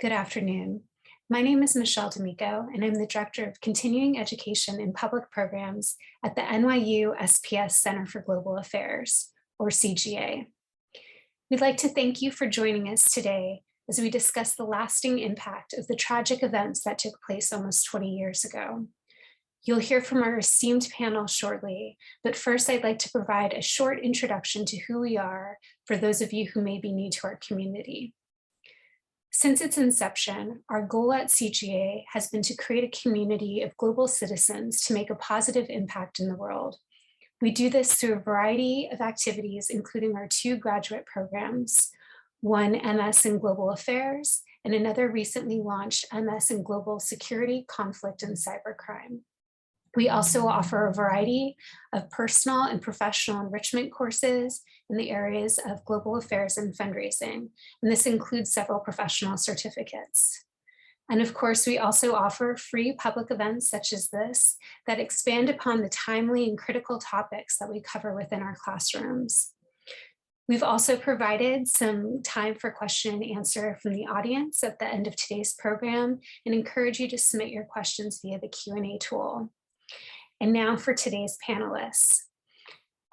Good afternoon. My name is Michelle D'Amico, and I'm the Director of Continuing Education and Public Programs at the NYU SPS Center for Global Affairs, or CGA. We'd like to thank you for joining us today as we discuss the lasting impact of the tragic events that took place almost 20 years ago. You'll hear from our esteemed panel shortly, but first I'd like to provide a short introduction to who we are for those of you who may be new to our community. Since its inception, our goal at CGA has been to create a community of global citizens to make a positive impact in the world. We do this through a variety of activities, including our two graduate programs, one MS in Global Affairs, and another recently launched MS in Global Security, Conflict, and Cybercrime. We also offer a variety of personal and professional enrichment courses in the areas of global affairs and fundraising, and this includes several professional certificates. And of course, we also offer free public events such as this that expand upon the timely and critical topics that we cover within our classrooms. We've also provided some time for question and answer from the audience at the end of today's program and encourage you to submit your questions via the Q&A tool. And now for today's panelists.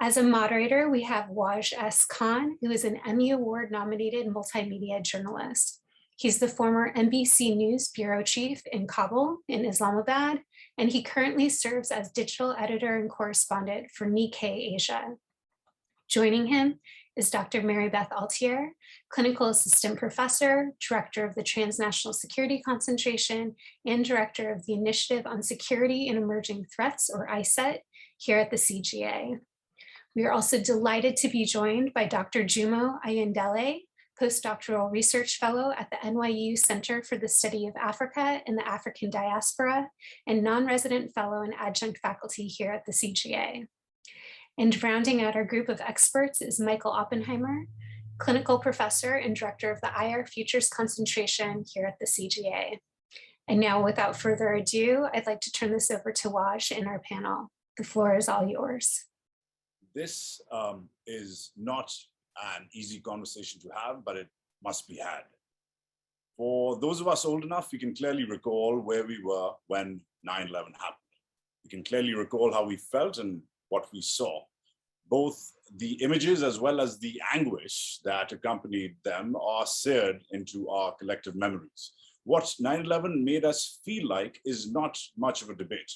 As a moderator, we have Waj S. Khan, who is an Emmy Award nominated multimedia journalist. He's the former NBC News bureau chief in Kabul in Islamabad, and he currently serves as digital editor and correspondent for Nikkei Asia. Joining him is Dr. Mary Beth Altier, clinical assistant professor, director of the Transnational Security Concentration, and director of the Initiative on Security and Emerging Threats, or ISET, here at the CGA. We are also delighted to be joined by Dr. Jumo Ayundele, postdoctoral research fellow at the NYU Center for the Study of Africa and the African Diaspora, and non-resident fellow and adjunct faculty here at the CGA. And rounding out our group of experts is Michael Oppenheimer, clinical professor and director of the IR Futures Concentration here at the CGA. And now, without further ado, I'd like to turn this over to Waj and our panel. The floor is all yours. This is not an easy conversation to have, but it must be had. For those of us old enough, we can clearly recall where we were when 9/11 happened. We can clearly recall how we felt and what we saw. Both the images as well as the anguish that accompanied them are seared into our collective memories. What 9/11 made us feel like is not much of a debate.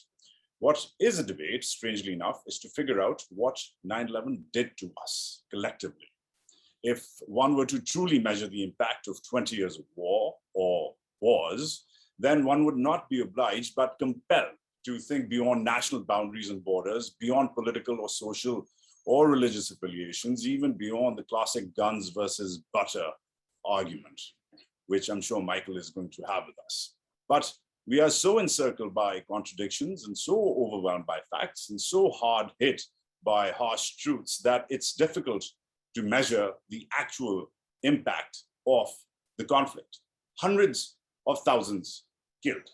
What is a debate, strangely enough, is to figure out what 9/11 did to us collectively. If one were to truly measure the impact of 20 years of war or wars, then one would not be obliged but compelled to think beyond national boundaries and borders, beyond political or social or religious affiliations, even beyond the classic guns versus butter argument, which I'm sure Michael is going to have with us. But we are so encircled by contradictions and so overwhelmed by facts and so hard hit by harsh truths that it's difficult to measure the actual impact of the conflict. Hundreds of thousands killed,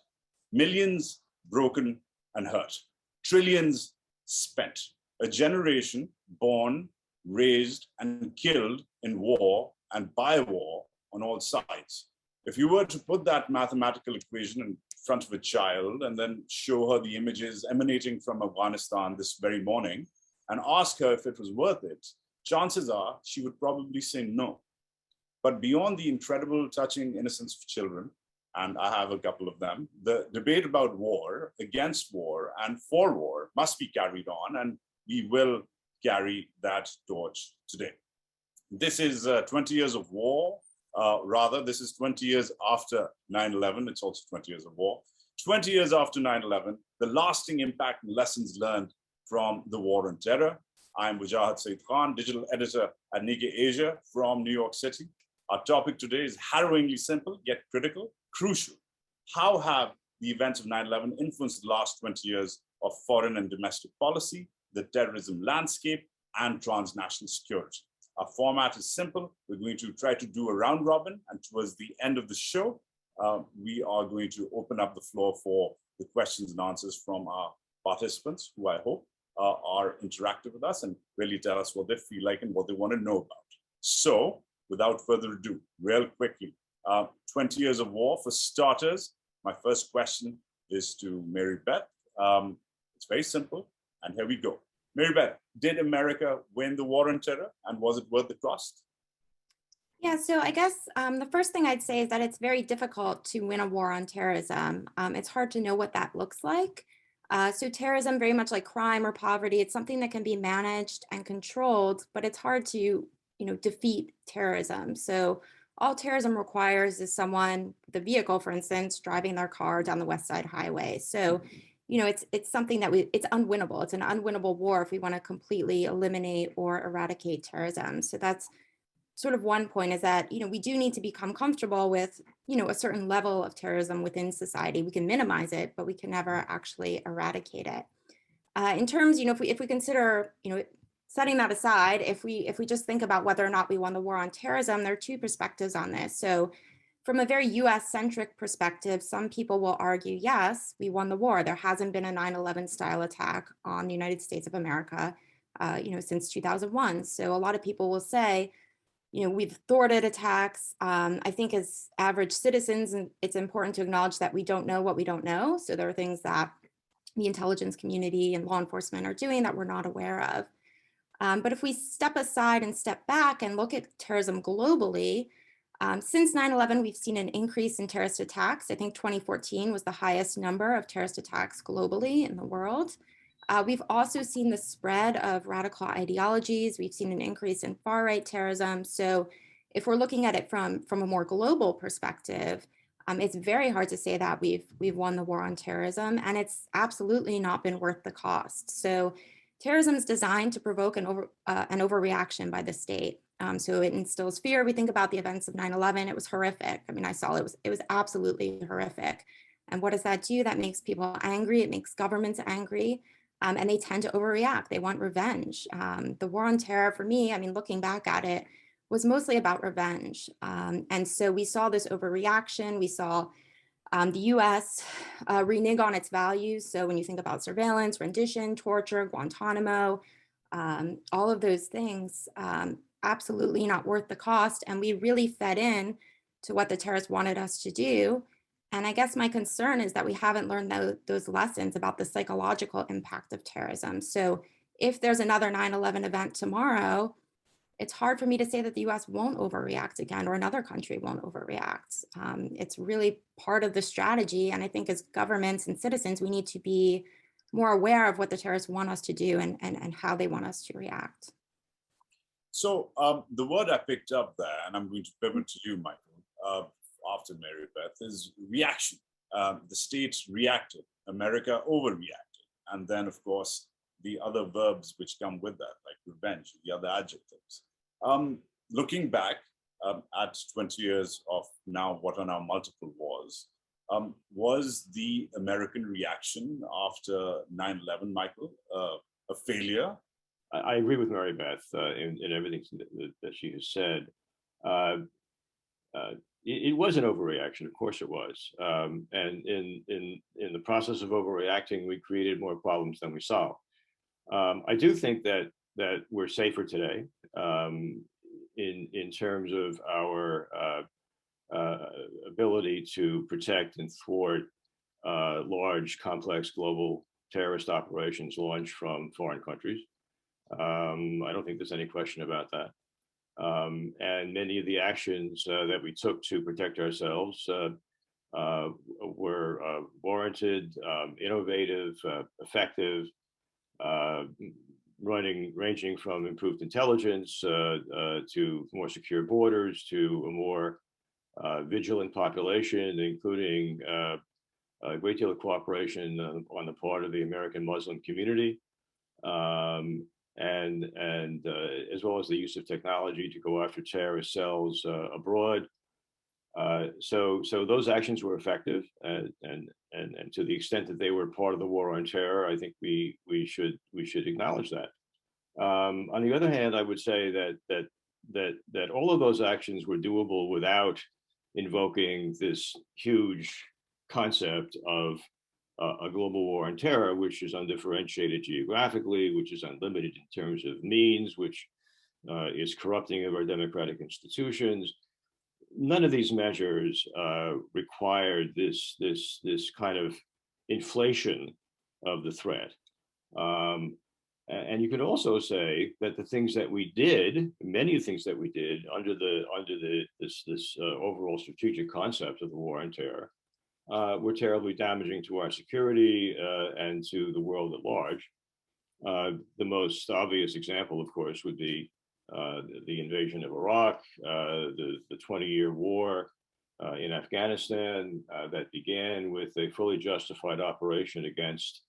millions broken and hurt, trillions spent, a generation born, raised, and killed in war and by war on all sides. If you were to put that mathematical equation in front of a child and then show her the images emanating from Afghanistan this very morning and ask her if it was worth it, chances are she would probably say no. But beyond the incredible, touching innocence of children, and I have a couple of them, the debate about war, against war, and for war must be carried on, and we will carry that torch today. This is 20 years of war. This is 20 years after 9/11. It's also 20 years of war. 20 years after 9/11, the lasting impact and lessons learned from the war on terror. I'm Wajahat Saeed Khan, digital editor at Nikkei Asia from New York City. Our topic today is harrowingly simple, yet critical, crucial. How have the events of 9/11 influenced the last 20 years of foreign and domestic policy, the terrorism landscape, and transnational security? Our format is simple. We're going to try to do a round robin, and towards the end of the show, we are going to open up the floor for the questions and answers from our participants, who I hope are interactive with us and really tell us what they feel like and what they want to know about. So, without further ado, real quickly, 20 years of war, for starters. My first question is to Mary Beth. It's very simple, and here we go. Mary Beth, did America win the war on terror, and was it worth the cost? Yeah, so I guess the first thing I'd say is that it's very difficult to win a war on terrorism. It's hard to know what that looks like. So terrorism, very much like crime or poverty, it's something that can be managed and controlled, but it's hard to, defeat terrorism. So all terrorism requires is someone, the vehicle, for instance, driving their car down the West Side Highway. So, it's something that it's unwinnable. It's an unwinnable war if we want to completely eliminate or eradicate terrorism. So that's sort of one point, is that, we do need to become comfortable with, a certain level of terrorism within society. We can minimize it, but we can never actually eradicate it. In terms, if we consider, setting that aside, if we just think about whether or not we won the war on terrorism, there are two perspectives on this. So from a very US centric perspective, some people will argue, yes, we won the war. There hasn't been a 9/11 style attack on the United States of America, since 2001. So a lot of people will say, we've thwarted attacks. I think as average citizens, and it's important to acknowledge that we don't know what we don't know. So there are things that the intelligence community and law enforcement are doing that we're not aware of. But if we step aside and step back and look at terrorism globally, since 9/11, we've seen an increase in terrorist attacks. I think 2014 was the highest number of terrorist attacks globally in the world. We've also seen the spread of radical ideologies. We've seen an increase in far-right terrorism. So if we're looking at it from a more global perspective, it's very hard to say that we've won the war on terrorism, and it's absolutely not been worth the cost. So terrorism is designed to provoke an overreaction by the state. So it instills fear. We think about the events of 9/11. It was horrific. I mean, I saw it was absolutely horrific. And what does that do? That makes people angry. It makes governments angry. And they tend to overreact. They want revenge. The war on terror, for me, I mean, looking back at it, was mostly about revenge. And so we saw this overreaction. We saw the US renege on its values. So when you think about surveillance, rendition, torture, Guantanamo, all of those things, absolutely not worth the cost. And we really fed in to what the terrorists wanted us to do. And I guess my concern is that we haven't learned those lessons about the psychological impact of terrorism. So if there's another 9/11 event tomorrow, it's hard for me to say that the US won't overreact again, or another country won't overreact. It's really part of the strategy. And I think as governments and citizens, we need to be more aware of what the terrorists want us to do and how they want us to react. So the word I picked up there, and I'm going to pivot to you, Michael, after Mary Beth, is reaction. The states reacted, America overreacted. And then, of course, the other verbs which come with that, like revenge, the other adjectives. Looking back at 20 years of now what are now multiple wars, was the American reaction after 9/11, Michael, a failure? I agree with Mary Beth in everything that she has said. It was an overreaction, of course it was. And in the process of overreacting, we created more problems than we solved. I do think that we're safer today in terms of our ability to protect and thwart large, complex global terrorist operations launched from foreign countries. I don't think there's any question about that. And many of the actions that we took to protect ourselves were warranted, innovative, effective, ranging from improved intelligence to more secure borders, to a more vigilant population, including a great deal of cooperation on the part of the American Muslim community. And as well as the use of technology to go after terrorist cells abroad. So those actions were effective, and to the extent that they were part of the war on terror, I think we should acknowledge that. On the other hand, I would say that all of those actions were doable without invoking this huge concept of a global war on terror, which is undifferentiated geographically, which is unlimited in terms of means, which is corrupting of our democratic institutions. none of these measures required this kind of inflation of the threat. And you could also say that the things that we did, many things that we did under this overall strategic concept of the war on terror, were terribly damaging to our security and to the world at large. The most obvious example, of course, would be the invasion of Iraq, the 20-year war in Afghanistan that began with a fully justified operation against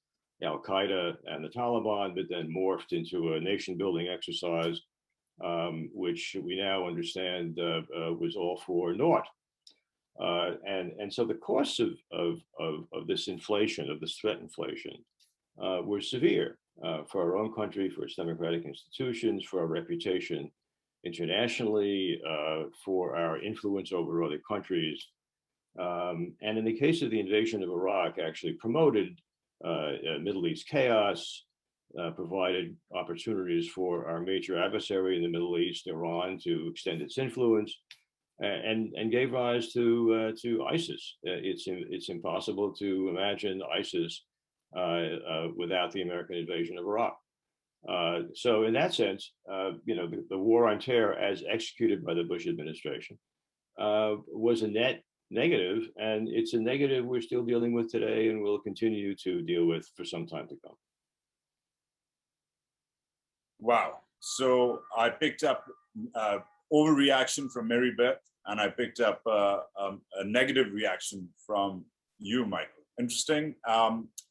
Al-Qaeda and the Taliban, but then morphed into a nation-building exercise, which we now understand was all for naught. And so the costs of this inflation, of this threat inflation, were severe for our own country, for its democratic institutions, for our reputation internationally, for our influence over other countries. And in the case of the invasion of Iraq, actually promoted Middle East chaos, provided opportunities for our major adversary in the Middle East, Iran, to extend its influence, and gave rise to ISIS. It's impossible to imagine ISIS without the American invasion of Iraq. So in that sense, the war on terror as executed by the Bush administration was a net negative, and it's a negative we're still dealing with today and will continue to deal with for some time to come. Wow. So I picked up overreaction from Mary Beth, and I picked up a negative reaction from you, Michael. Interesting.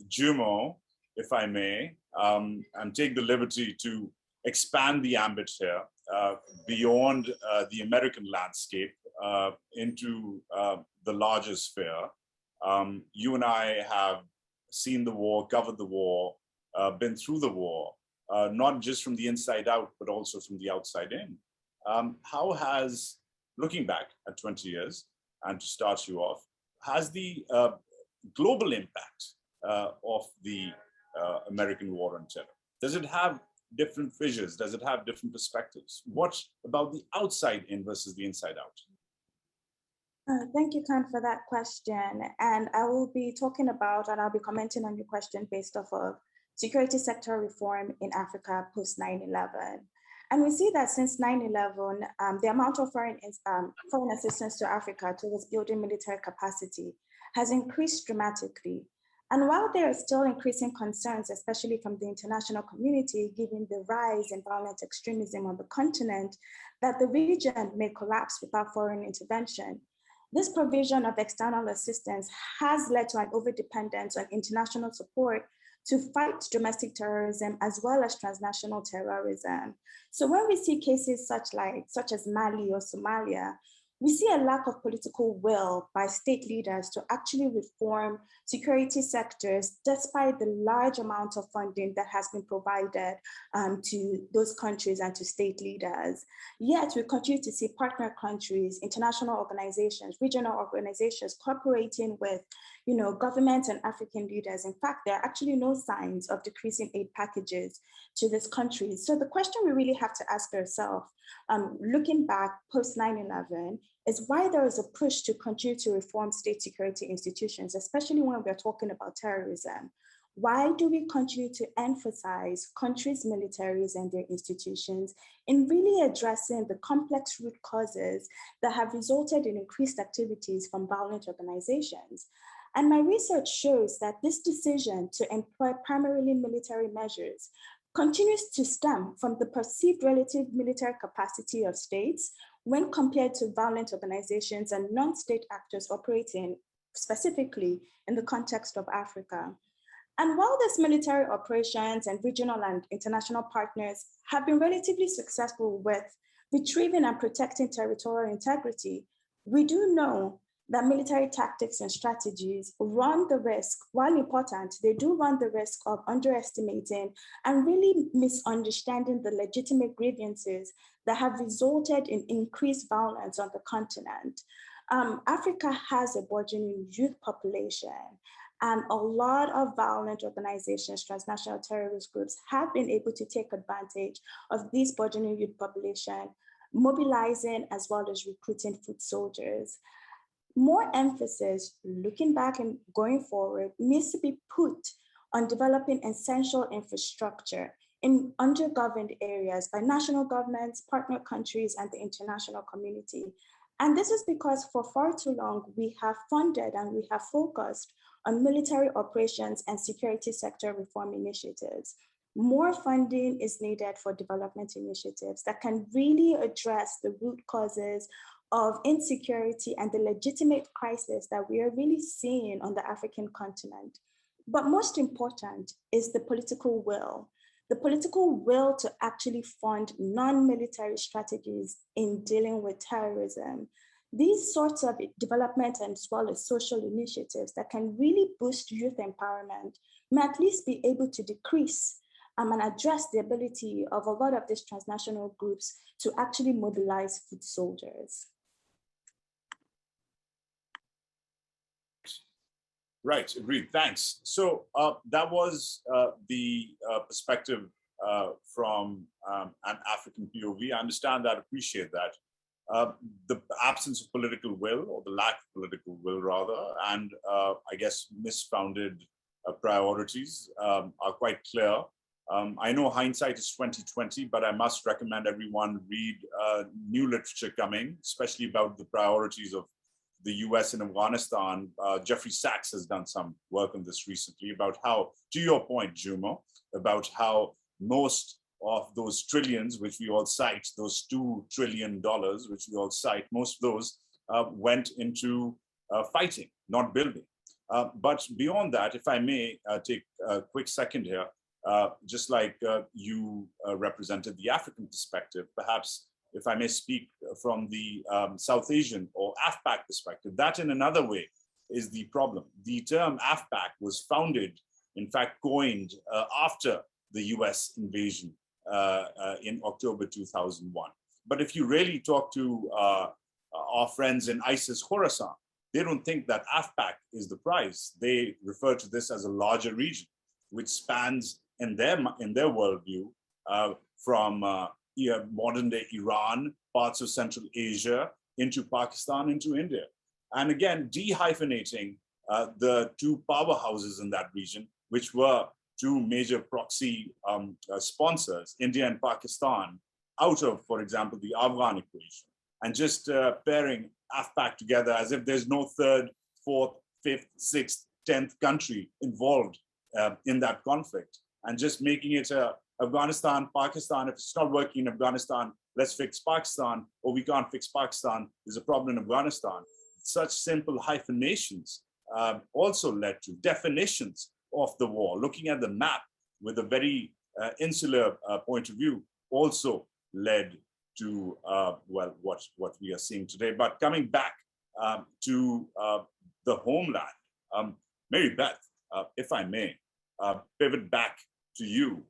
Jumo, if I may, and take the liberty to expand the ambit here beyond the American landscape into the larger sphere. You and I have seen the war, covered the war, been through the war, not just from the inside out, but also from the outside in. How has, looking back at 20 years, and to start you off, has the global impact of the American war on terror, does it have different fissures? Does it have different perspectives? What about the outside in versus the inside out? Thank you, Khan, for that question. And I will be talking about, and I'll be commenting on your question based off of security sector reform in Africa post 9/11. And we see that since 9/11, the amount of foreign assistance to Africa towards building military capacity has increased dramatically. And while there are still increasing concerns, especially from the international community, given the rise in violent extremism on the continent, that the region may collapse without foreign intervention, this provision of external assistance has led to an overdependence on international support to fight domestic terrorism as well as transnational terrorism. So when we see cases such as Mali or Somalia, we see a lack of political will by state leaders to actually reform security sectors, despite the large amount of funding that has been provided to those countries and to state leaders. Yet we continue to see partner countries, international organizations, regional organizations cooperating with governments and African leaders. In fact, there are actually no signs of decreasing aid packages to these countries. So the question we really have to ask ourselves, looking back post 9/11, is why there is a push to continue to reform state security institutions, especially when we're talking about terrorism. Why do we continue to emphasize countries' militaries and their institutions in really addressing the complex root causes that have resulted in increased activities from violent organizations? And my research shows that this decision to employ primarily military measures continues to stem from the perceived relative military capacity of states when compared to violent organizations and non-state actors operating specifically in the context of Africa. And while these military operations and regional and international partners have been relatively successful with retrieving and protecting territorial integrity, we do know that military tactics and strategies run the risk, while important, they do run the risk of underestimating and really misunderstanding the legitimate grievances that have resulted in increased violence on the continent. Africa has a burgeoning youth population, and a lot of violent organizations, transnational terrorist groups, have been able to take advantage of this burgeoning youth population mobilizing as well as recruiting foot soldiers. More emphasis, looking back and going forward, needs to be put on developing essential infrastructure in undergoverned areas by national governments, partner countries, and the international community. And this is because for far too long, we have funded and we have focused on military operations and security sector reform initiatives. More funding is needed for development initiatives that can really address the root causes of insecurity and the legitimate crisis that we are really seeing on the African continent. But most important is the political will to actually fund non-military strategies in dealing with terrorism. These sorts of development and as well as social initiatives that can really boost youth empowerment may at least be able to decrease and address the ability of a lot of these transnational groups to actually mobilize foot soldiers. Right, agreed, thanks. So that was the perspective from an African POV. I understand that, appreciate that. The absence of political will, or the lack of political will rather, and I guess misfounded priorities are quite clear. I know hindsight is 2020, but I must recommend everyone read new literature coming, especially about the priorities of the US and Afghanistan. Jeffrey Sachs has done some work on this recently about how, to your point, Juma, about how most of those trillions, which we all cite, those $2 trillion, which we all cite, most of those went into fighting, not building. But beyond that, if I may take a quick second here, just like you represented the African perspective, perhaps if I may speak from the South Asian or AFPAC perspective, that in another way is the problem. The term AFPAC was founded, in fact, coined after the US invasion in October 2001. But if you really talk to our friends in ISIS Khorasan, they don't think that AFPAC is the prize. They refer to this as a larger region, which spans in their worldview from modern day Iran, parts of Central Asia, into Pakistan, into India. And again, dehyphenating the two powerhouses in that region, which were two major proxy sponsors, India and Pakistan, out of, for example, the Afghan equation, and just pairing AFPAC together as if there's no third, fourth, fifth, sixth, 10th country involved in that conflict, and just making it Afghanistan, Pakistan. If it's not working in Afghanistan, let's fix Pakistan, or we can't fix Pakistan, there's a problem in Afghanistan. Such simple hyphenations also led to definitions of the war. Looking at the map with a very insular point of view also led to, well, what we are seeing today. But coming back to the homeland, Mary Beth, if I may, pivot back to you.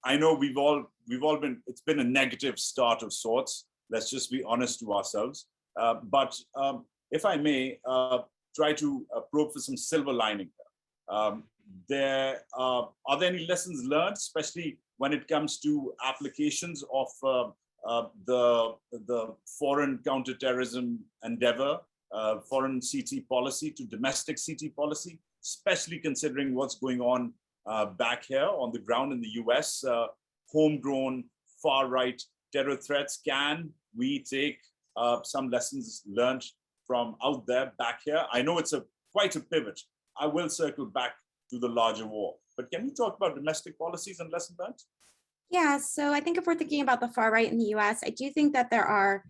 I know we've all been, it's been a negative start of sorts. Let's just be honest to ourselves. But if I may, try to probe for some silver lining. Are there any lessons learned, especially when it comes to applications of the foreign counterterrorism endeavor, foreign CT policy to domestic CT policy, especially considering what's going on back here on the ground in the US, homegrown far-right terror threats? Can we take some lessons learned from out there back here? I know it's quite a pivot. I will circle back to the larger war, but can we talk about domestic policies and lessons learned? Yeah, so I think if we're thinking about the far right in the US, I do think that there are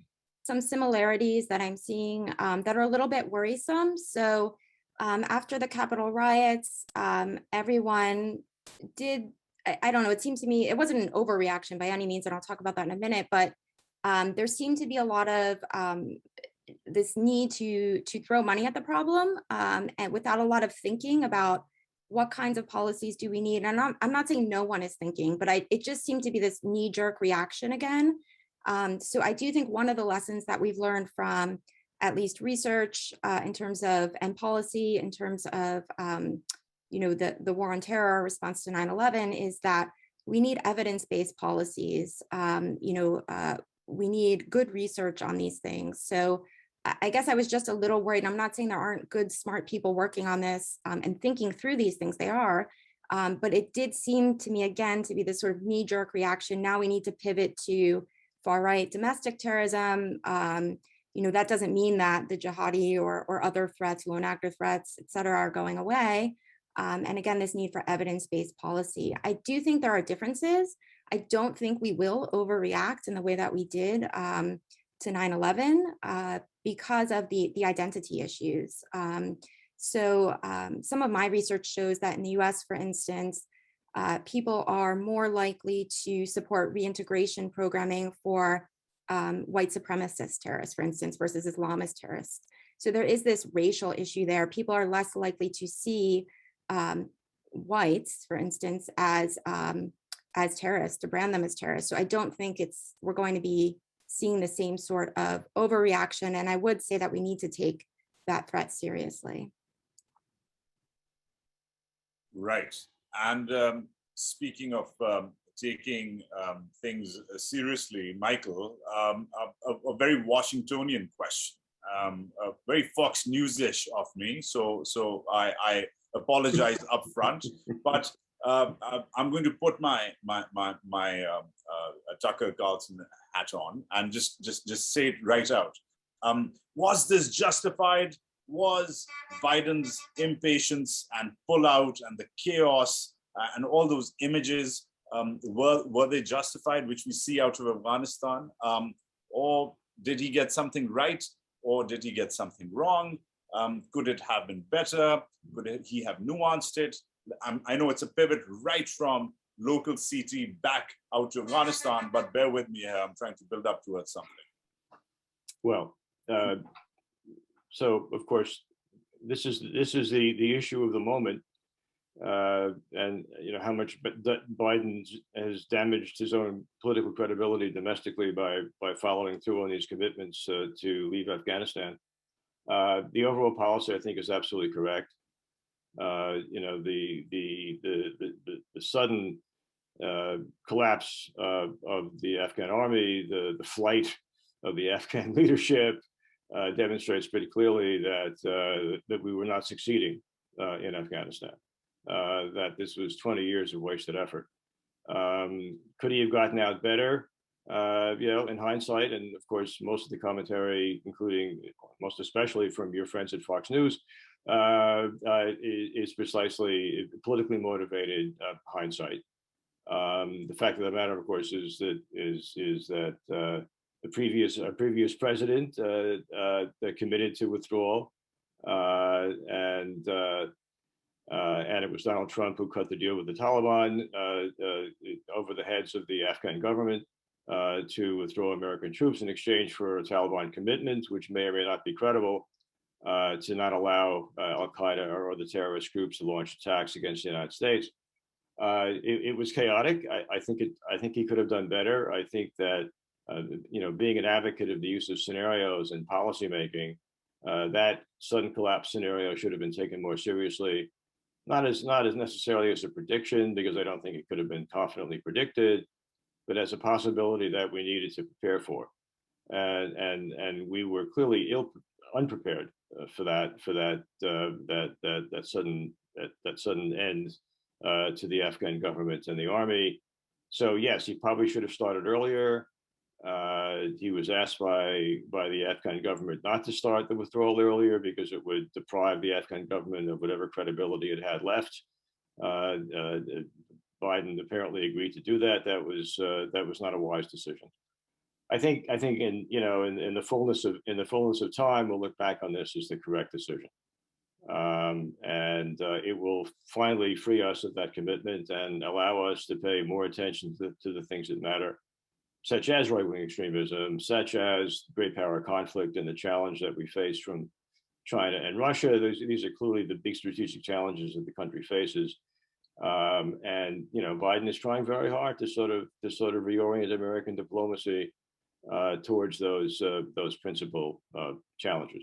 some similarities that I'm seeing that are a little bit worrisome. So after the Capitol riots, everyone did, I don't know, it seems to me, it wasn't an overreaction by any means, and I'll talk about that in a minute, but there seemed to be a lot of this need to throw money at the problem and without a lot of thinking about what kinds of policies do we need. And I'm not saying no one is thinking, but it just seemed to be this knee-jerk reaction again. So I do think one of the lessons that we've learned from at least research in terms of, and policy in terms of, you know, the war on terror response to 9/11 is that we need evidence-based policies, you know, we need good research on these things. So I guess I was just a little worried. I'm not saying there aren't good, smart people working on this and thinking through these things. They are. But it did seem to me, again, to be this sort of knee-jerk reaction. Now we need to pivot to far-right domestic terrorism. That doesn't mean that the jihadi or other threats, lone actor threats, et cetera, are going away. And again, this need for evidence-based policy. I do think there are differences. I don't think we will overreact in the way that we did to 9/11 because of the identity issues. Some of my research shows that in the US, for instance, people are more likely to support reintegration programming for white supremacist terrorists, for instance, versus Islamist terrorists. So there is this racial issue there. People are less likely to see whites, for instance, as terrorists, to brand them as terrorists. So I don't think we're going to be seeing the same sort of overreaction. And I would say that we need to take that threat seriously. Right. And speaking of taking things seriously, Michael, a very Washingtonian question, very Fox News-ish of me. So I apologize up front, but I'm going to put my Tucker Carlson hat on and just say it right out. Was this justified? Was Biden's impatience and pullout and the chaos and all those images, were they justified, which we see out of Afghanistan? Or did he get something right? Or did he get something wrong? Could it have been better? Could he have nuanced it? I know it's a pivot right from local CT back out to Afghanistan, but bear with me here. I'm trying to build up towards something. Well, so of course, this is the issue of the moment, and how much Biden has damaged his own political credibility domestically by following through on these commitments to leave Afghanistan. The overall policy, I think, is absolutely correct. The sudden collapse of the Afghan army, the flight of the Afghan leadership demonstrates pretty clearly that we were not succeeding in Afghanistan. That this was 20 years of wasted effort. Could he have gotten out better? In hindsight, and of course, most of the commentary, including most especially from your friends at Fox News, is precisely politically motivated hindsight. The fact of the matter, of course, is that the previous president committed to withdrawal, and it was Donald Trump who cut the deal with the Taliban over the heads of the Afghan government to withdraw American troops in exchange for a Taliban commitment, which may or may not be credible, to not allow Al-Qaeda or other terrorist groups to launch attacks against the United States. It was chaotic. I think he could have done better. I think that being an advocate of the use of scenarios in policymaking, that sudden collapse scenario should have been taken more seriously. Not as necessarily as a prediction, because I don't think it could have been confidently predicted, but as a possibility that we needed to prepare for, and we were clearly unprepared for that sudden end to the Afghan government and the army. So yes, he probably should have started earlier. He was asked by the Afghan government not to start the withdrawal earlier because it would deprive the Afghan government of whatever credibility it had left. Biden apparently agreed to do that. That was not a wise decision. I think in the fullness of time, we'll look back on this as the correct decision, and it will finally free us of that commitment and allow us to pay more attention to the things that matter, such as right-wing extremism, such as great power conflict and the challenge that we face from China and Russia. These are clearly the big strategic challenges that the country faces. And Biden is trying very hard to sort of reorient American diplomacy towards those principal challenges.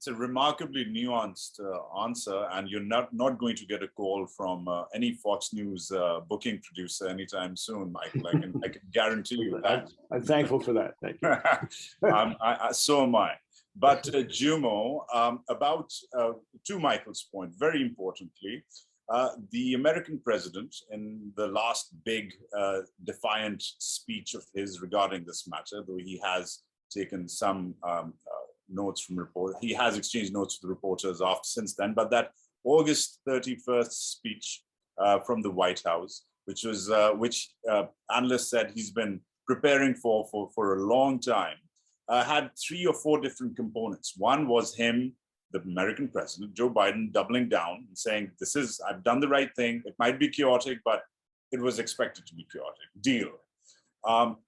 It's a remarkably nuanced answer, and you're not going to get a call from any Fox News booking producer anytime soon, Michael. I can guarantee you that. I'm thankful for that. Thank you. So am I. But Jumo, about to Michael's point, very importantly, the American president, in the last big defiant speech of his regarding this matter, though he has taken some notes from reporters, he has exchanged notes with the reporters after since then, but that August 31st speech from the White House, which was which analysts said he's been preparing for a long time, had 3 or 4 different components. One was him, the American president, Joe Biden, doubling down and saying, I've done the right thing. It might be chaotic, but it was expected to be chaotic. Deal.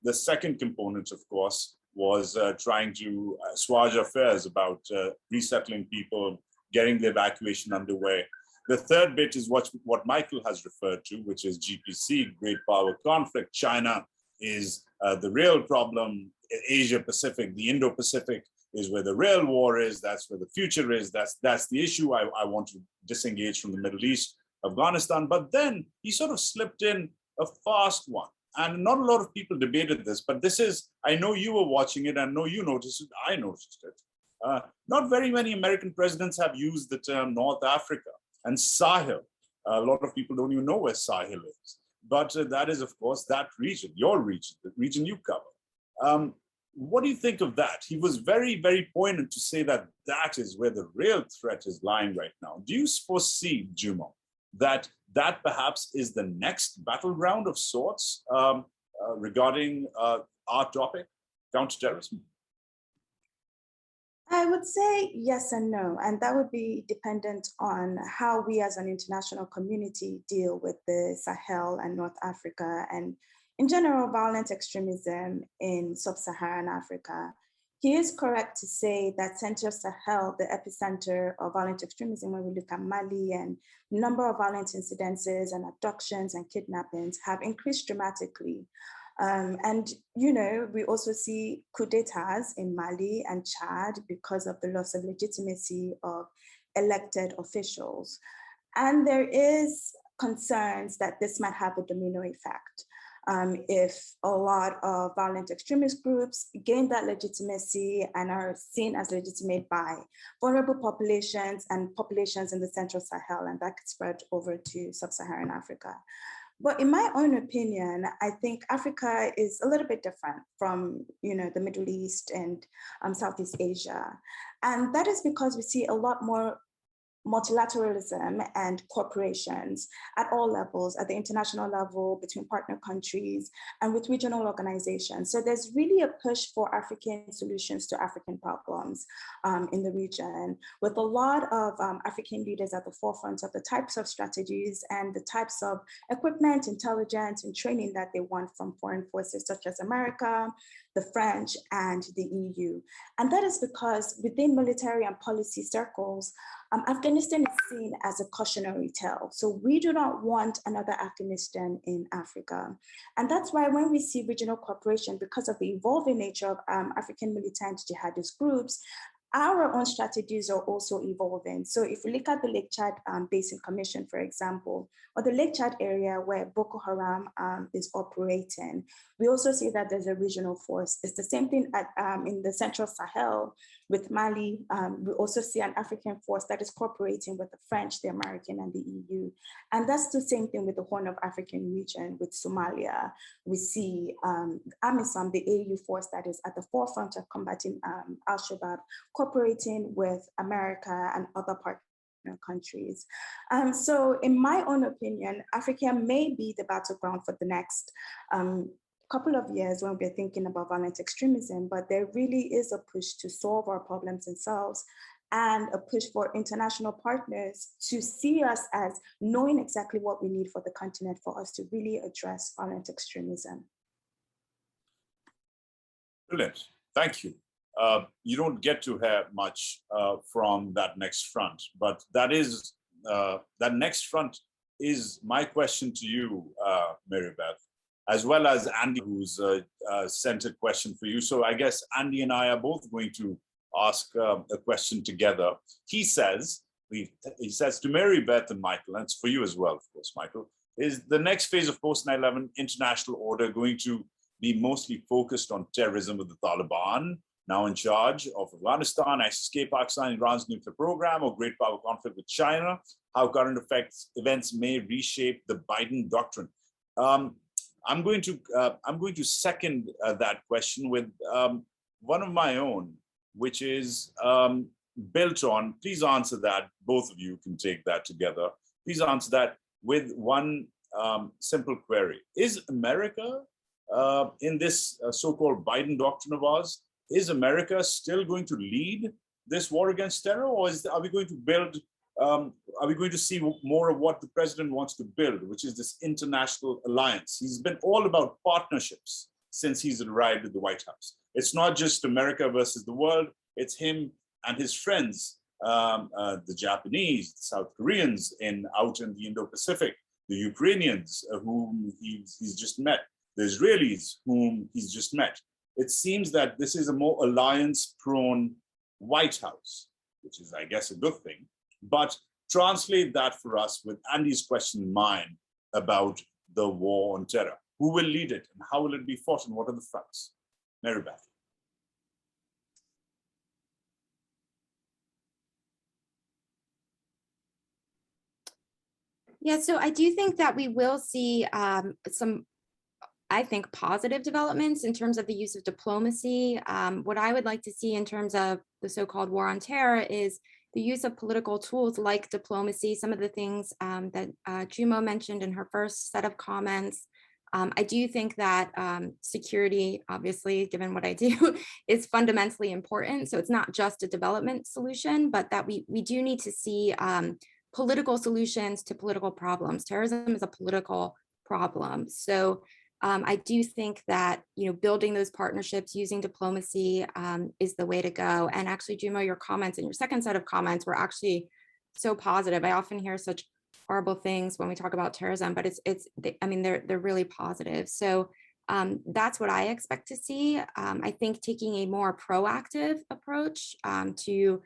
The second component, of course, was trying to assuage affairs about resettling people, getting the evacuation underway. The third bit is what Michael has referred to, which is GPC, Great Power Conflict. China is the real problem. Asia Pacific, the Indo-Pacific is where the real war is. That's where the future is. That's the issue. I want to disengage from the Middle East, Afghanistan. But then he sort of slipped in a fast one. And not a lot of people debated this, but this is, I know you were watching it, I know you noticed it, I noticed it. Not very many American presidents have used the term North Africa and Sahel. A lot of people don't even know where Sahel is. But that is, of course, that region, your region, the region you cover. What do you think of that? He was very, very poignant to say that that is where the real threat is lying right now. Do you foresee, Jumo, that perhaps is the next battleground of sorts regarding our topic, counterterrorism? I would say yes and no, and that would be dependent on how we as an international community deal with the Sahel and North Africa, and in general, violent extremism in sub-Saharan Africa. He is correct to say that Central Sahel, the epicenter of violent extremism, when we look at Mali, and number of violent incidences and abductions and kidnappings have increased dramatically. And, you know, we also see coup d'etats in Mali and Chad because of the loss of legitimacy of elected officials. And there is concerns that this might have a domino effect. If a lot of violent extremist groups gain that legitimacy and are seen as legitimate by vulnerable populations and populations in the Central Sahel, and that could spread over to sub-Saharan Africa. But in my own opinion, I think Africa is a little bit different from, you know, the Middle East and Southeast Asia. And that is because we see a lot more multilateralism and corporations at all levels, at the international level, between partner countries, and with regional organizations. So there's really a push for African solutions to African problems in the region, with a lot of African leaders at the forefront of the types of strategies and the types of equipment, intelligence, and training that they want from foreign forces such as America, the French, and the EU. And that is because within military and policy circles, Afghanistan is seen as a cautionary tale. So we do not want another Afghanistan in Africa. And that's why when we see regional cooperation, because of the evolving nature of African militant jihadist groups, our own strategies are also evolving. So if we look at the Lake Chad Basin Commission, for example, or the Lake Chad area where Boko Haram is operating, we also see that there's a regional force. It's the same thing in the Central Sahel with Mali. We also see an African force that is cooperating with the French, the American, and the EU. And that's the same thing with the Horn of African region with Somalia. We see AMISOM, the AU force that is at the forefront of combating Al-Shabaab, cooperating with America and other partner countries. So in my own opinion, Africa may be the battleground for the next couple of years when we're thinking about violent extremism, but there really is a push to solve our problems themselves and a push for international partners to see us as knowing exactly what we need for the continent for us to really address violent extremism. Brilliant, thank you. You don't get to hear much from that next front, but that is, that next front is my question to you, Mary Beth, as well as Andy, who's sent a question for you. So I guess Andy and I are both going to ask a question together. He says to Mary Beth and Michael, and it's for you as well, of course, Michael, is the next phase of post 9/11 international order going to be mostly focused on terrorism with the Taliban, now in charge of Afghanistan, ISIS-K, Pakistan, Iran's nuclear program, or great power conflict with China, how current events may reshape the Biden doctrine? I'm going to second that question with one of my own, which is built on, please answer that, both of you can take that together. Please answer that with one simple query. Is America, in this so-called Biden doctrine of ours, is America still going to lead this war against terror, or are we going to build, are we going to see more of what the president wants to build, which is this international alliance? He's been all about partnerships since he's arrived at the White House. It's not just America versus the world, it's him and his friends, the Japanese, the South Koreans out in the Indo-Pacific, the Ukrainians whom he's just met, the Israelis whom he's just met. It seems that this is a more alliance-prone White House, which is, I guess, a good thing. But translate that for us with Andy's question in mind about the war on terror. Who will lead it, and how will it be fought, and what are the fronts? Mary Beth. Yeah, so I do think that we will see some, I think, positive developments in terms of the use of diplomacy. What I would like to see in terms of the so-called war on terror is the use of political tools like diplomacy, some of the things that Jumo mentioned in her first set of comments. I do think that security, obviously, given what I do, is fundamentally important. So it's not just a development solution, but that we do need to see political solutions to political problems. Terrorism is a political problem. So I do think that, building those partnerships, using diplomacy is the way to go. And actually, Jumo, your comments and your second set of comments were actually so positive. I often hear such horrible things when we talk about terrorism, but they're really positive. So that's what I expect to see. I think taking a more proactive approach to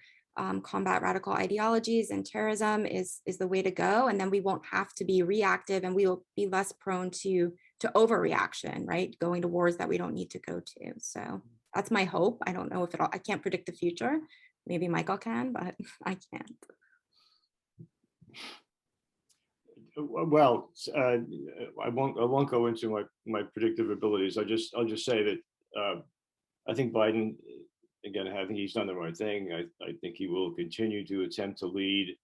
combat radical ideologies and terrorism is the way to go. And then we won't have to be reactive, and we will be less prone to overreaction, right? Going to wars that we don't need to go to. So that's my hope. I don't know if I can't predict the future. Maybe Michael can, but I can't. Well, I won't go into my predictive abilities. I'll just say that I think Biden, again, I think he's done the right thing. I think he will continue to attempt to lead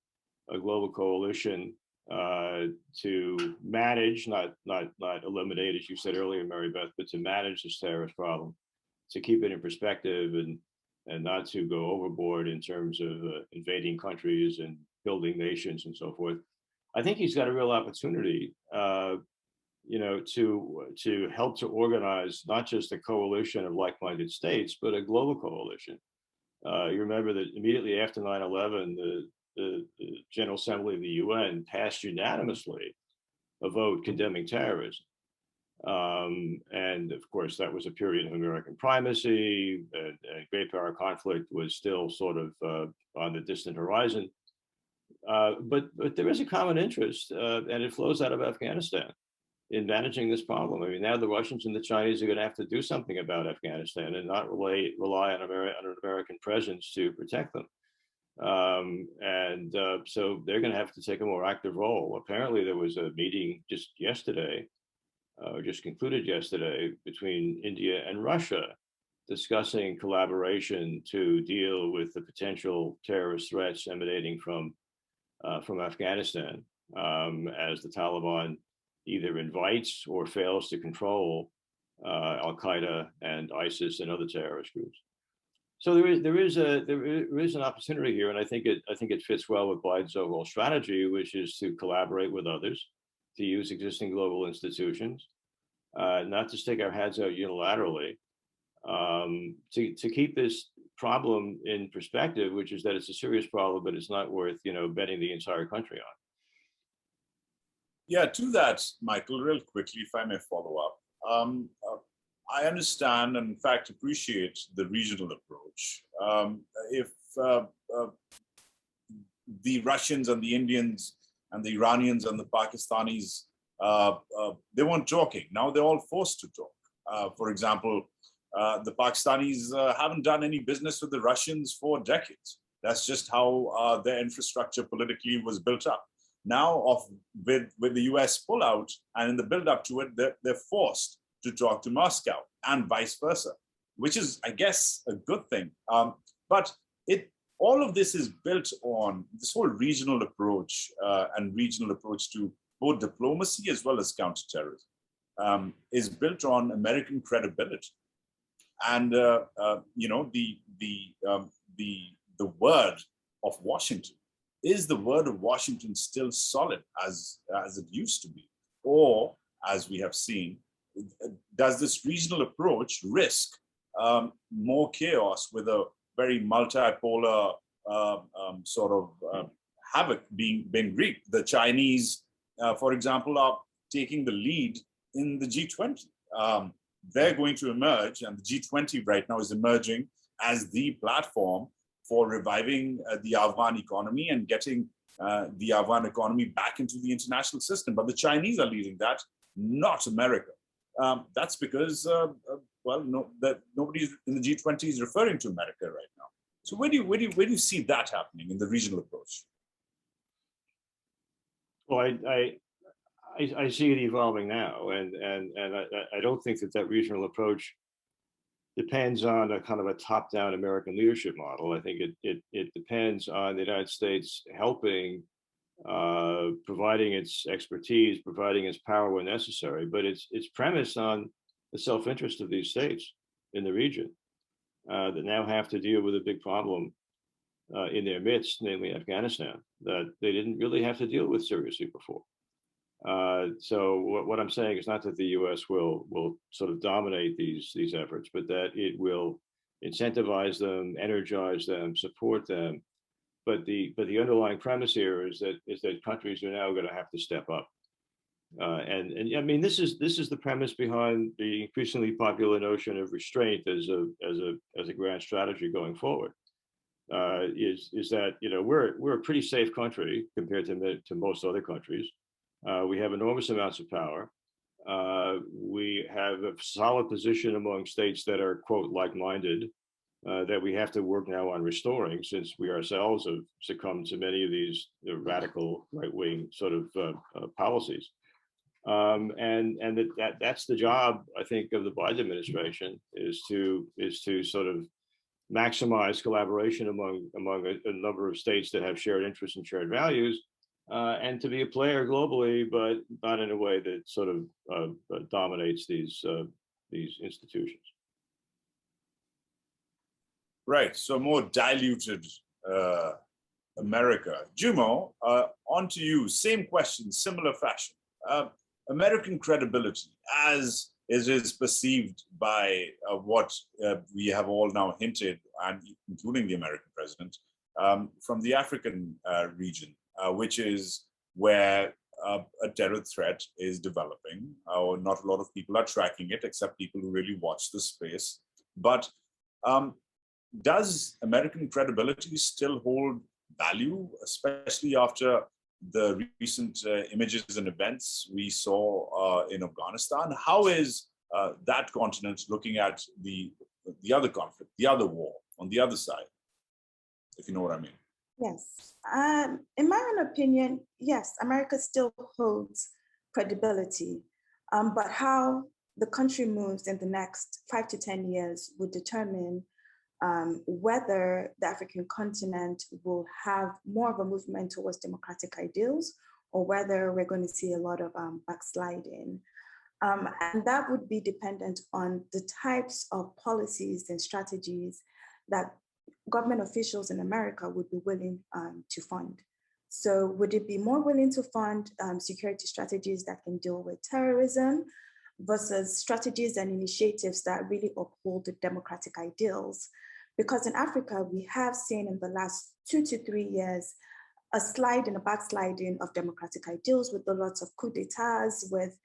a global coalition to manage, not eliminate, as you said earlier, Mary Beth, but to manage this terrorist problem, to keep it in perspective and not to go overboard in terms of invading countries and building nations and so forth. I think he's got a real opportunity, to help to organize not just a coalition of like-minded states, but a global coalition. You remember that immediately after 9/11, the General Assembly of the UN passed unanimously a vote condemning terrorism. And of course, that was a period of American primacy, and great power conflict was still sort of on the distant horizon. But there is a common interest, and it flows out of Afghanistan in managing this problem. I mean, now the Russians and the Chinese are going to have to do something about Afghanistan and not rely on an American presence to protect them. So they're going to have to take a more active role. Apparently, there was a meeting just yesterday, just concluded yesterday, between India and Russia, discussing collaboration to deal with the potential terrorist threats emanating from Afghanistan, as the Taliban either invites or fails to control Al-Qaeda and ISIS and other terrorist groups. So there is an opportunity here, and I think it fits well with Biden's overall strategy, which is to collaborate with others, to use existing global institutions, not to stick our heads out unilaterally, to keep this problem in perspective, which is that it's a serious problem, but it's not worth betting the entire country on. Yeah, to that, Michael, real quickly, if I may follow up. I understand and in fact appreciate the regional approach. the Russians and the Indians and the Iranians and the Pakistanis, they weren't talking. Now they're all forced to talk. For example, the Pakistanis haven't done any business with the Russians for decades. That's just how their infrastructure politically was built up. Now, with the US pullout and in the build-up to it, they're forced to talk to Moscow and vice versa, which is, I guess, a good thing. But all of this is built on this whole regional approach and regional approach to both diplomacy as well as counterterrorism is built on American credibility. And you know, the word of Washington, is the word of Washington still solid as it used to be? Or, as we have seen, does this regional approach risk more chaos with a very multipolar sort of havoc being reaped? The Chinese, for example, are taking the lead in the G20. They're going to emerge, and the G20 right now is emerging as the platform for reviving the Afghan economy and getting the Afghan economy back into the international system. But the Chinese are leading that, not America. That's because, well, that nobody in the G20 is referring to America right now. So where do you see that happening in the regional approach? Well, I see it evolving now, and I don't think that regional approach depends on a kind of a top-down American leadership model. I think it depends on the United States helping, providing its expertise, providing its power when necessary, but it's premised on the self-interest of these states in the region that now have to deal with a big problem in their midst, namely Afghanistan, that they didn't really have to deal with seriously before. So what I'm saying is not that the U.S. will sort of dominate these efforts, but that it will incentivize them, energize them, support them. But the underlying premise here is that countries are now going to have to step up. And I mean, this is the premise behind the increasingly popular notion of restraint as a grand strategy going forward. Is that, you know, we're a pretty safe country compared to most other countries. We have enormous amounts of power. We have a solid position among states that are, quote, like-minded, that we have to work now on restoring, since we ourselves have succumbed to many of these radical right-wing sort of policies. And that's the job, I think, of the Biden administration, is to sort of maximize collaboration among a number of states that have shared interests and shared values, and to be a player globally, but not in a way that sort of dominates these institutions. Right. So more diluted America. Jumo, on to you. Same question, similar fashion. American credibility, as it is perceived by what we have all now hinted, and including the American president, from the African region, which is where a terror threat is developing. Not a lot of people are tracking it, except people who really watch the space. But does American credibility still hold value, especially after the recent images and events we saw in Afghanistan? How is that continent looking at the other conflict, the other war on the other side, if you know what I mean? Yes. In my own opinion, yes, America still holds credibility, but how the country moves in the next 5 to 10 years would determine whether the African continent will have more of a movement towards democratic ideals, or whether we're going to see a lot of backsliding. And that would be dependent on the types of policies and strategies that government officials in America would be willing to fund. So would it be more willing to fund security strategies that can deal with terrorism versus strategies and initiatives that really uphold the democratic ideals? Because in Africa, we have seen in the last 2 to 3 years, a backsliding of democratic ideals, with the lots of coups d'etats, with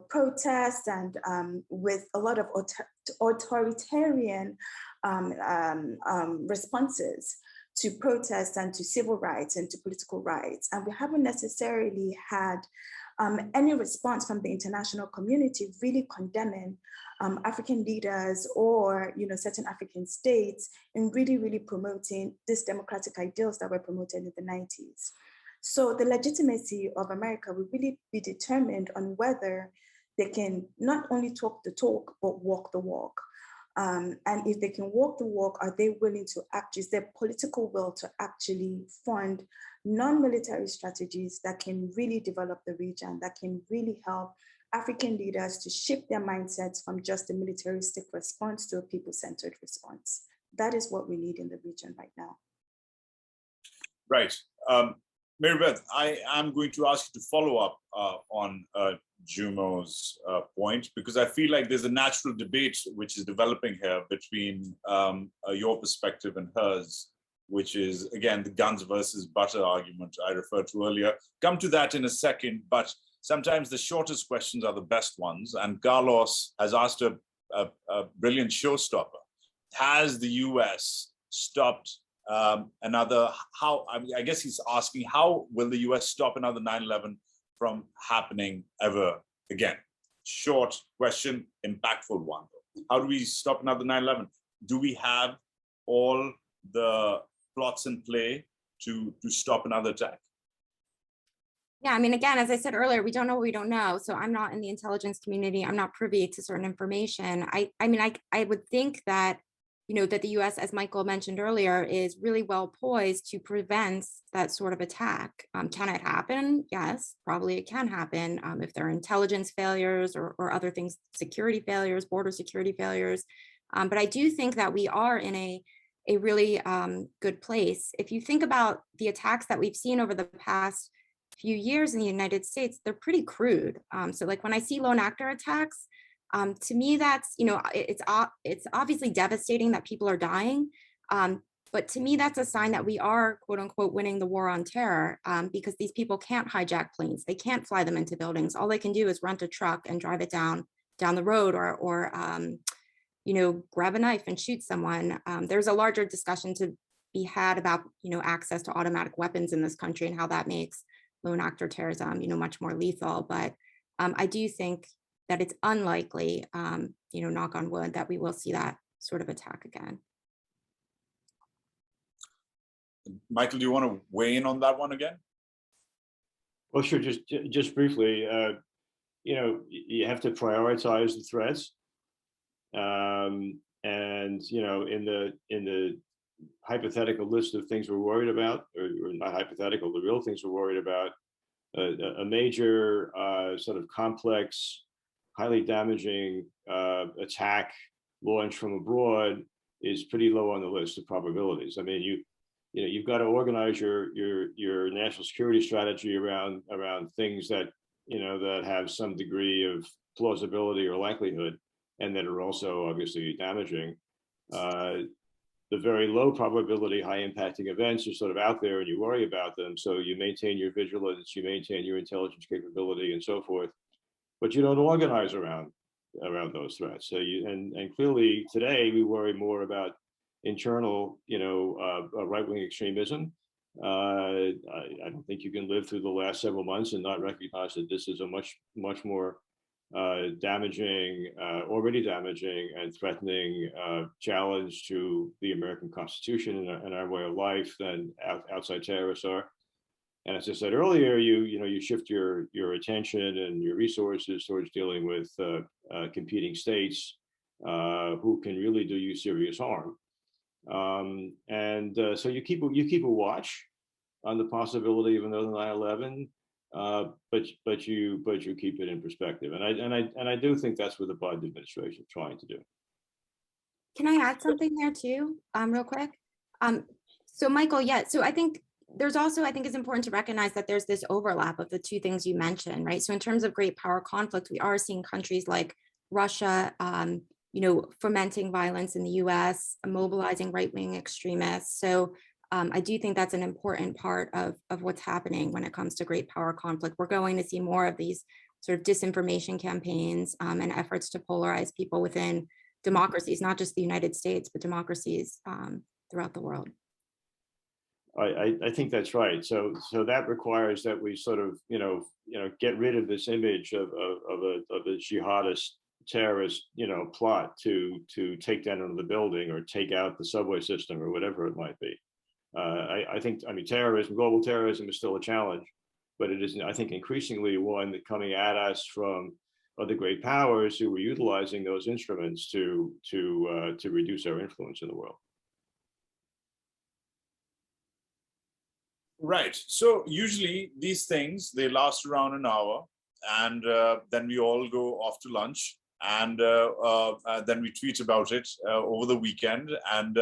protests and with a lot of authoritarian responses to protests and to civil rights and to political rights. And we haven't necessarily had any response from the international community really condemning African leaders or certain African states in really promoting these democratic ideals that were promoted in the 90s. So the legitimacy of America will really be determined on whether they can not only talk the talk, but walk the walk. And if they can walk the walk, are they willing to is there political will to actually fund non-military strategies that can really develop the region, that can really help African leaders to shift their mindsets from just a militaristic response to a people-centered response? That is what we need in the region right now. Right. Mary Beth, I am going to ask you to follow up on Jumo's point, because I feel like there's a natural debate which is developing here between your perspective and hers, which is, again, the guns versus butter argument I referred to earlier. Come to that in a second, but sometimes the shortest questions are the best ones. And Carlos has asked a brilliant showstopper. Has the US stopped another, I guess he's asking, how will the US stop another 9/11 from happening ever again? Short question, impactful one. How do we stop another 9/11? Do we have all the plots in play to stop another attack? Yeah, I mean, again, as I said earlier, we don't know what we don't know. So I'm not in the intelligence community. I'm not privy to certain information. I mean, I would think that that the US, as Michael mentioned earlier, is really well poised to prevent that sort of attack. Can it happen? Yes, probably it can happen if there are intelligence failures or other things, security failures, border security failures. But I do think that we are in a really good place. If you think about the attacks that we've seen over the past few years in the United States, they're pretty crude. So like when I see lone actor attacks, to me, that's, it's obviously devastating that people are dying. But to me, that's a sign that we are, quote unquote, winning the war on terror, because these people can't hijack planes. They can't fly them into buildings. All they can do is rent a truck and drive it down the road or grab a knife and shoot someone. There's a larger discussion to be had about, access to automatic weapons in this country and how that makes lone actor terrorism, much more lethal. But I do think that it's unlikely, knock on wood, that we will see that sort of attack again. Michael, do you want to weigh in on that one again? Well, sure. Just briefly, you have to prioritize the threats, and in the hypothetical list of things we're worried about, or not hypothetical, the real things we're worried about, a major sort of complex, highly damaging attack launched from abroad is pretty low on the list of probabilities. I mean, you've got to organize your national security strategy around things that that have some degree of plausibility or likelihood, and that are also obviously damaging. The very low probability, high impacting events are sort of out there, and you worry about them. So you maintain your vigilance, you maintain your intelligence capability, and so forth. But you don't organize around those threats. So and clearly today we worry more about internal, right-wing extremism. I don't think you can live through the last several months and not recognize that this is a much more damaging, already damaging and threatening challenge to the American Constitution and our way of life than outside terrorists are. And as I said earlier, you shift your attention and your resources towards dealing with competing states who can really do you serious harm. So you keep a watch on the possibility of another 9/11, but you keep it in perspective. And I do think that's what the Biden administration is trying to do. Can I add something there too, real quick? So Michael, yeah. So I think there's also, I think it's important to recognize that there's this overlap of the two things you mentioned, right? So in terms of great power conflict, we are seeing countries like Russia, fomenting violence in the US, mobilizing right-wing extremists. So I do think that's an important part of what's happening when it comes to great power conflict. We're going to see more of these sort of disinformation campaigns and efforts to polarize people within democracies, not just the United States, but democracies throughout the world. I think that's right. So that requires that we sort of get rid of this image of a jihadist terrorist plot to take down another building or take out the subway system or whatever it might be. I mean terrorism, global terrorism is still a challenge, but it is, I think, increasingly one that coming at us from other great powers who were utilizing those instruments to reduce our influence in the world. Right. So usually these things, they last around an hour, and then we all go off to lunch, and then we tweet about it over the weekend, and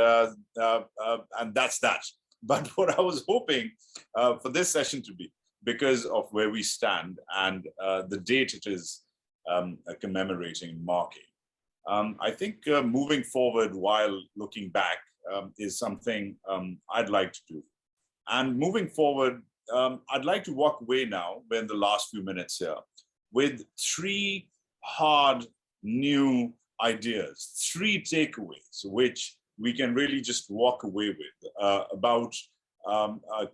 that's that. But what I was hoping for this session to be, because of where we stand and the date it is commemorating, marking, I think moving forward while looking back is something I'd like to do. And moving forward, I'd like to walk away now, in the last few minutes here, with 3 hard, new ideas, 3 takeaways, which we can really just walk away with about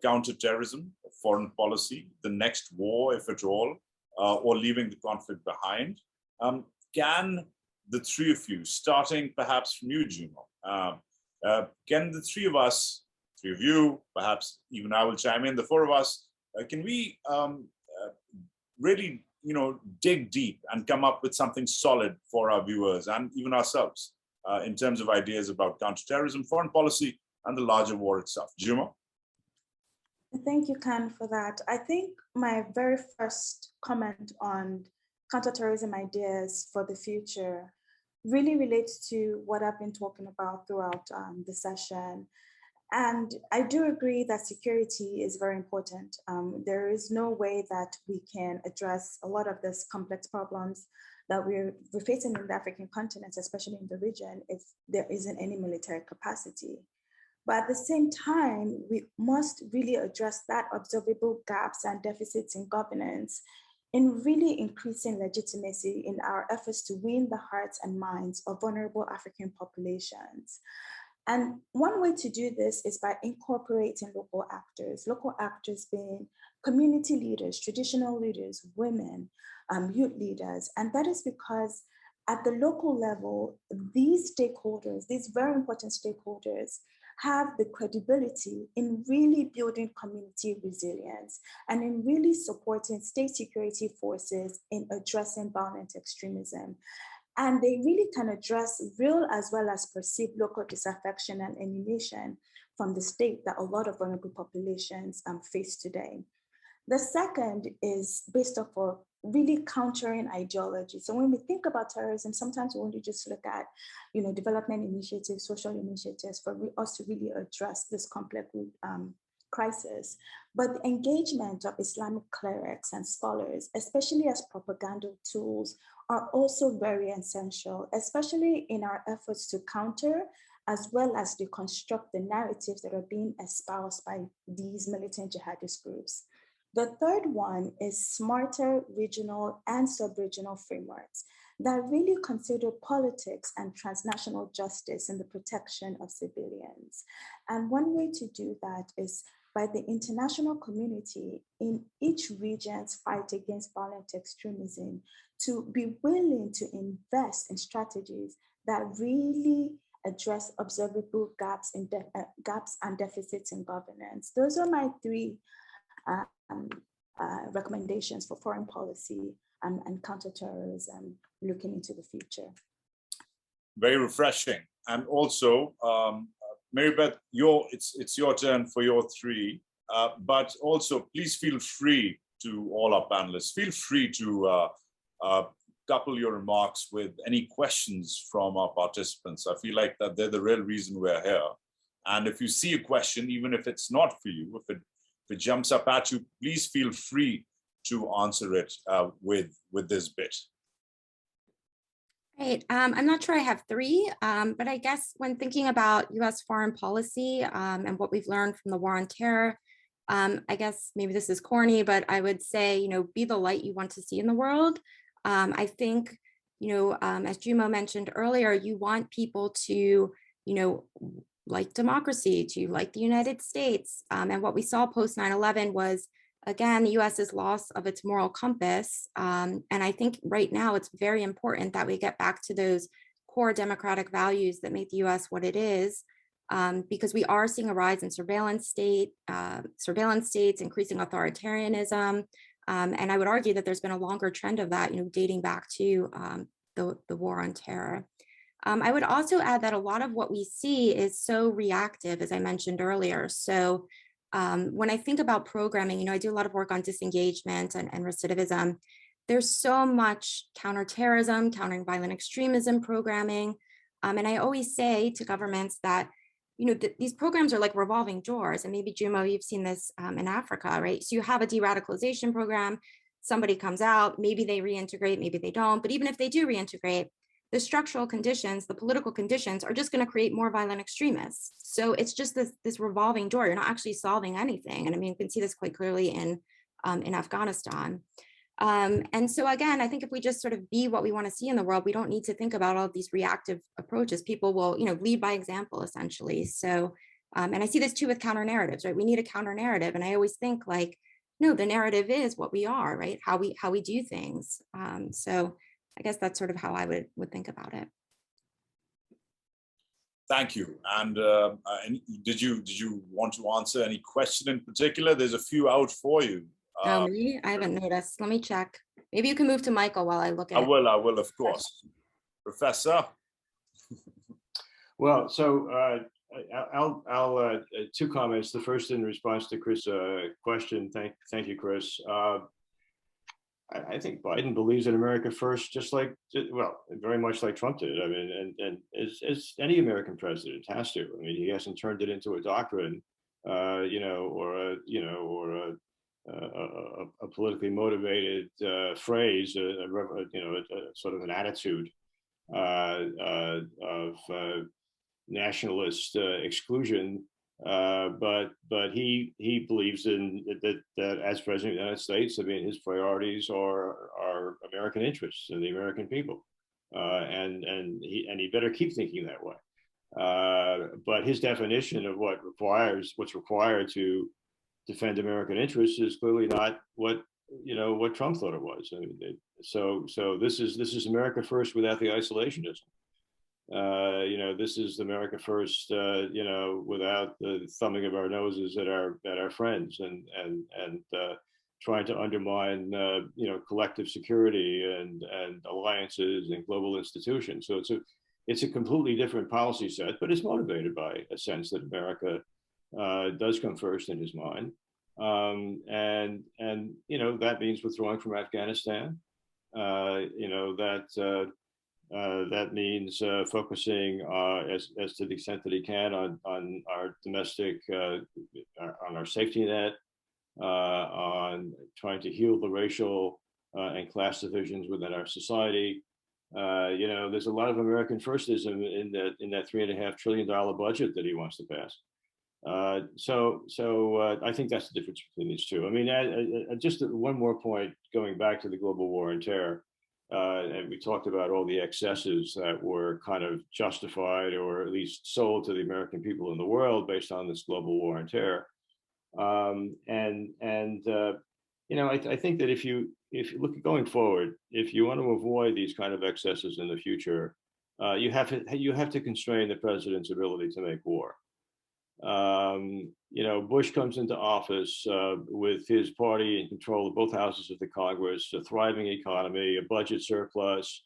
counterterrorism, foreign policy, the next war, if at all, or leaving the conflict behind. Can the 3 of you, starting perhaps from you, Jumo, can the 3 of us, 3 of you, perhaps even I will chime in, the 4 of us, can we really, dig deep and come up with something solid for our viewers and even ourselves in terms of ideas about counterterrorism, foreign policy, and the larger war itself? Juma? Thank you, Khan, for that. I think my very first comment on counterterrorism ideas for the future really relates to what I've been talking about throughout the session. And I do agree that security is very important. There is no way that we can address a lot of these complex problems that we're facing in the African continent, especially in the region, if there isn't any military capacity. But at the same time, we must really address that observable gaps and deficits in governance in really increasing legitimacy in our efforts to win the hearts and minds of vulnerable African populations. And one way to do this is by incorporating local actors being community leaders, traditional leaders, women, youth leaders. And that is because at the local level, these stakeholders, these very important stakeholders, have the credibility in really building community resilience and in really supporting state security forces in addressing violent extremism. And they really can address real as well as perceived local disaffection and alienation from the state that a lot of vulnerable populations face today. The second is based off of really countering ideology. So when we think about terrorism, sometimes we want to just look at, development initiatives, social initiatives for us to really address this complex crisis. But the engagement of Islamic clerics and scholars, especially as propaganda tools, are also very essential, especially in our efforts to counter as well as deconstruct the narratives that are being espoused by these militant jihadist groups. The third one is smarter regional and sub-regional frameworks that really consider politics and transnational justice in the protection of civilians. And one way to do that is by the international community in each region's fight against violent extremism to be willing to invest in strategies that really address observable gaps and deficits in governance. Those are my 3 recommendations for foreign policy and counterterrorism looking into the future. Very refreshing. And also, Mary Beth, it's your turn for your 3, but also please feel free to all our panelists, feel free to couple your remarks with any questions from our participants. I feel like that they're the real reason we're here. And if you see a question, even if it's not for you, if it jumps up at you, please feel free to answer it with this bit. Right. I'm not sure I have 3, but I guess when thinking about US foreign policy and what we've learned from the war on terror, I guess maybe this is corny, but I would say, you know, be the light you want to see in the world. I think, you know, as Jumo mentioned earlier, you want people to, you know, like democracy, to like the United States. And what we saw post 9/11 was, again, the US's loss of its moral compass. And I think right now it's very important that we get back to those core democratic values that make the US what it is. Because we are seeing a rise in surveillance states, increasing authoritarianism. And I would argue that there's been a longer trend of that, you know, dating back to the war on terror. I would also add that a lot of what we see is so reactive, as I mentioned earlier. So when I think about programming, you know, I do a lot of work on disengagement and recidivism. There's so much counterterrorism, countering violent extremism programming. And I always say to governments that, you know, these programs are like revolving doors. And maybe, Jumo, you've seen this in Africa, right? So you have a de-radicalization program, somebody comes out, maybe they reintegrate, maybe they don't. But even if they do reintegrate, the structural conditions, the political conditions are just going to create more violent extremists. So it's just this revolving door. You're not actually solving anything. And I mean, you can see this quite clearly in Afghanistan. And so again, I think if we just sort of be what we want to see in the world, we don't need to think about all of these reactive approaches. People will, you know, lead by example, essentially. So, and I see this too with counter narratives, right? We need a counter narrative. And I always think like, no, the narrative is what we are, right? How we do things. So I guess that's sort of how I would think about it. Thank you. And did you want to answer any question in particular? There's a few out for you. Oh, me? I haven't noticed. Let me check. Maybe you can move to Michael while I look at it. I will, of course. Professor? Well, so I'll two comments. The first in response to Chris' question. Thank you, Chris. I think Biden believes in America first, just like, well, very much like Trump did. I mean, and as any American president has to. I mean, he hasn't turned it into a doctrine, you know, or a politically motivated phrase, you know, sort of an attitude of nationalist exclusion. But he believes in that as president of the United States, I mean, his priorities are American interests and the American people, and he better keep thinking that way. But his definition of what's required to defend American interests is clearly not what Trump thought it was. I mean, so this is America first without the isolationism. You know, this is America first, you know, without the thumbing of our noses at our friends and trying to undermine, you know, collective security and alliances and global institutions. So it's a completely different policy set, but it's motivated by a sense that America does come first in his mind, and you know, that means withdrawing from Afghanistan. You know, that means focusing as to the extent that he can on our domestic, on our safety net, on trying to heal the racial and class divisions within our society. You know, there's a lot of American firstism in that $3.5 trillion budget that he wants to pass. So I think that's the difference between these two. I mean, just one more point, going back to the global war on terror. And we talked about all the excesses that were kind of justified or at least sold to the American people in the world based on this global war on terror. You know, I think that if you look at going forward, if you want to avoid these kind of excesses in the future, you have to constrain the president's ability to make war. You know, Bush comes into office with his party in control of both houses of the Congress, a thriving economy, a budget surplus,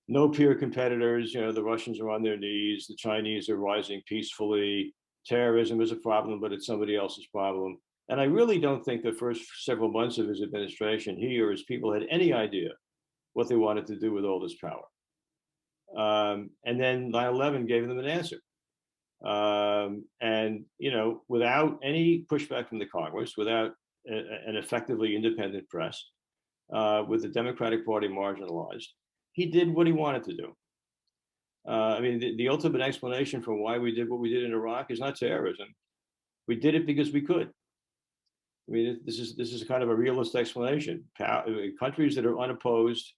no peer competitors. You know, the Russians are on their knees, the Chinese are rising peacefully. Terrorism is a problem, but it's somebody else's problem. And I really don't think the first several months of his administration, he or his people had any idea what they wanted to do with all this power. And then 9/11 gave them an answer. And, you know, without any pushback from the Congress, without an effectively independent press, with the Democratic Party marginalized, he did what he wanted to do. I mean, the ultimate explanation for why we did what we did in Iraq is not terrorism. We did it because we could. I mean, this is kind of a realist explanation. Countries that are unopposed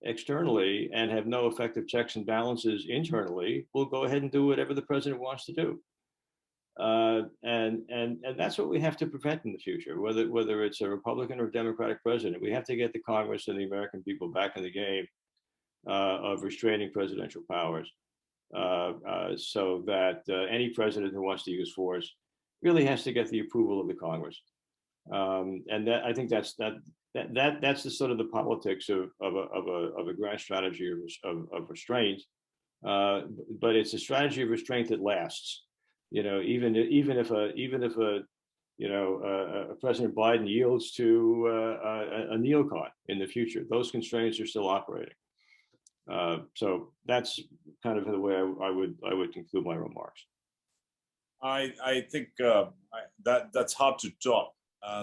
externally and have no effective checks and balances internally will go ahead and do whatever the president wants to do. And that's what we have to prevent in the future, whether it's a Republican or Democratic president. We have to get the Congress and the American people back in the game of restraining presidential powers, so that any president who wants to use force really has to get the approval of the Congress. And that, I think that's the sort of the politics of a grand strategy of restraint. But it's a strategy of restraint that lasts. You know, even if President Biden yields to a neocon in the future, those constraints are still operating. So that's kind of the way I would conclude my remarks. I think that's hard to top.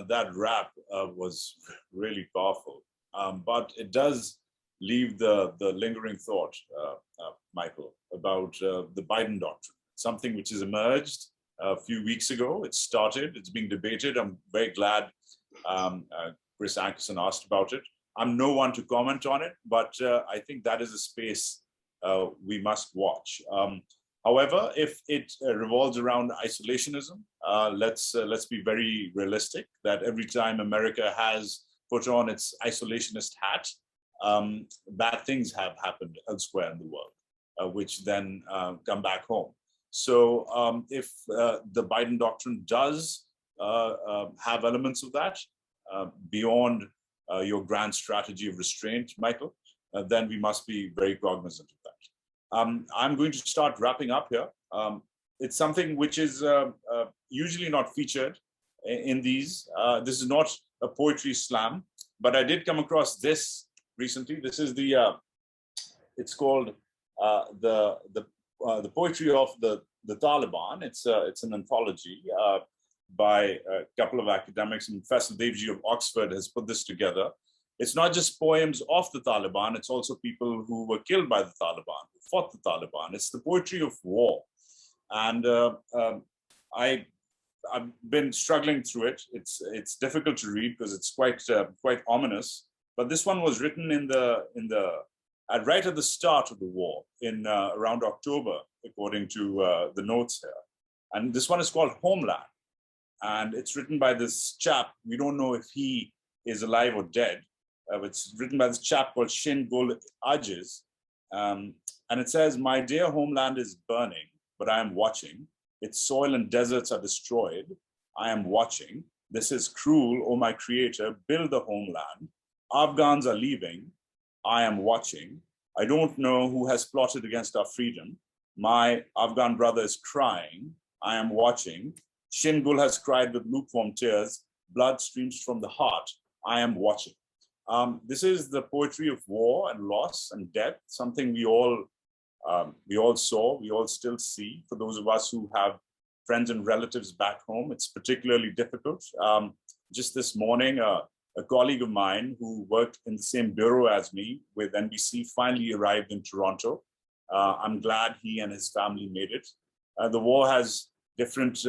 That rap was really powerful, but it does leave the lingering thought, Michael, about the Biden doctrine, something which has emerged a few weeks ago. It started, it's being debated. I'm very glad Chris Ankerson asked about it. I'm no one to comment on it, but I think that is a space we must watch. However, if it revolves around isolationism, let's be very realistic that every time America has put on its isolationist hat, bad things have happened elsewhere in the world, which then come back home. So if the Biden doctrine does have elements of that beyond your grand strategy of restraint, Michael, then we must be very cognizant of that. I'm going to start wrapping up here. It's something which is usually not featured in these. This is not a poetry slam, but I did come across this recently. This is it's called the poetry of the Taliban. It's an anthology by a couple of academics, and Professor Devji of Oxford has put this together. It's not just poems of the Taliban, it's also people who were killed by the Taliban, who fought the Taliban. It's the poetry of war. And I've been struggling through it. It's difficult to read because it's quite ominous. But this one was written right at the start of the war, in around October, according to the notes here. And this one is called Homeland. And it's written by this chap. We don't know if he is alive or dead. It's written by this chap called Shin Gul Ajiz. And it says, "My dear homeland is burning, but I am watching. Its soil and deserts are destroyed. I am watching. This is cruel, oh my creator, build the homeland. Afghans are leaving. I am watching. I don't know who has plotted against our freedom. My Afghan brother is crying. I am watching. Shin Gul has cried with lukewarm tears. Blood streams from the heart. I am watching." This is the poetry of war and loss and death, something we all saw, we all still see. For those of us who have friends and relatives back home, it's particularly difficult. Just this morning, a colleague of mine who worked in the same bureau as me with NBC finally arrived in Toronto. I'm glad he and his family made it. The war has different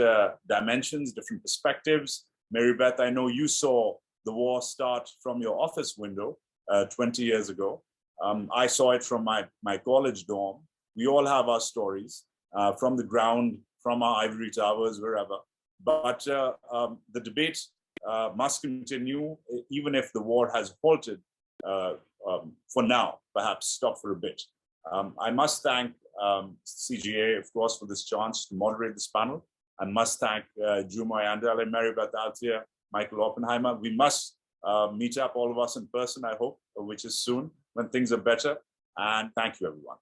dimensions, different perspectives. Mary Beth, I know you saw the war start from your office window 20 years ago. I saw it from my college dorm. We all have our stories from the ground, from our ivory towers, wherever. But the debate must continue, even if the war has halted for now, perhaps stop for a bit. I must thank CGA, of course, for this chance to moderate this panel. I must thank Jumoy Andale, Mary Beth Althea, Michael Oppenheimer. We must meet up, all of us in person, I hope, which is soon when things are better. And thank you, everyone.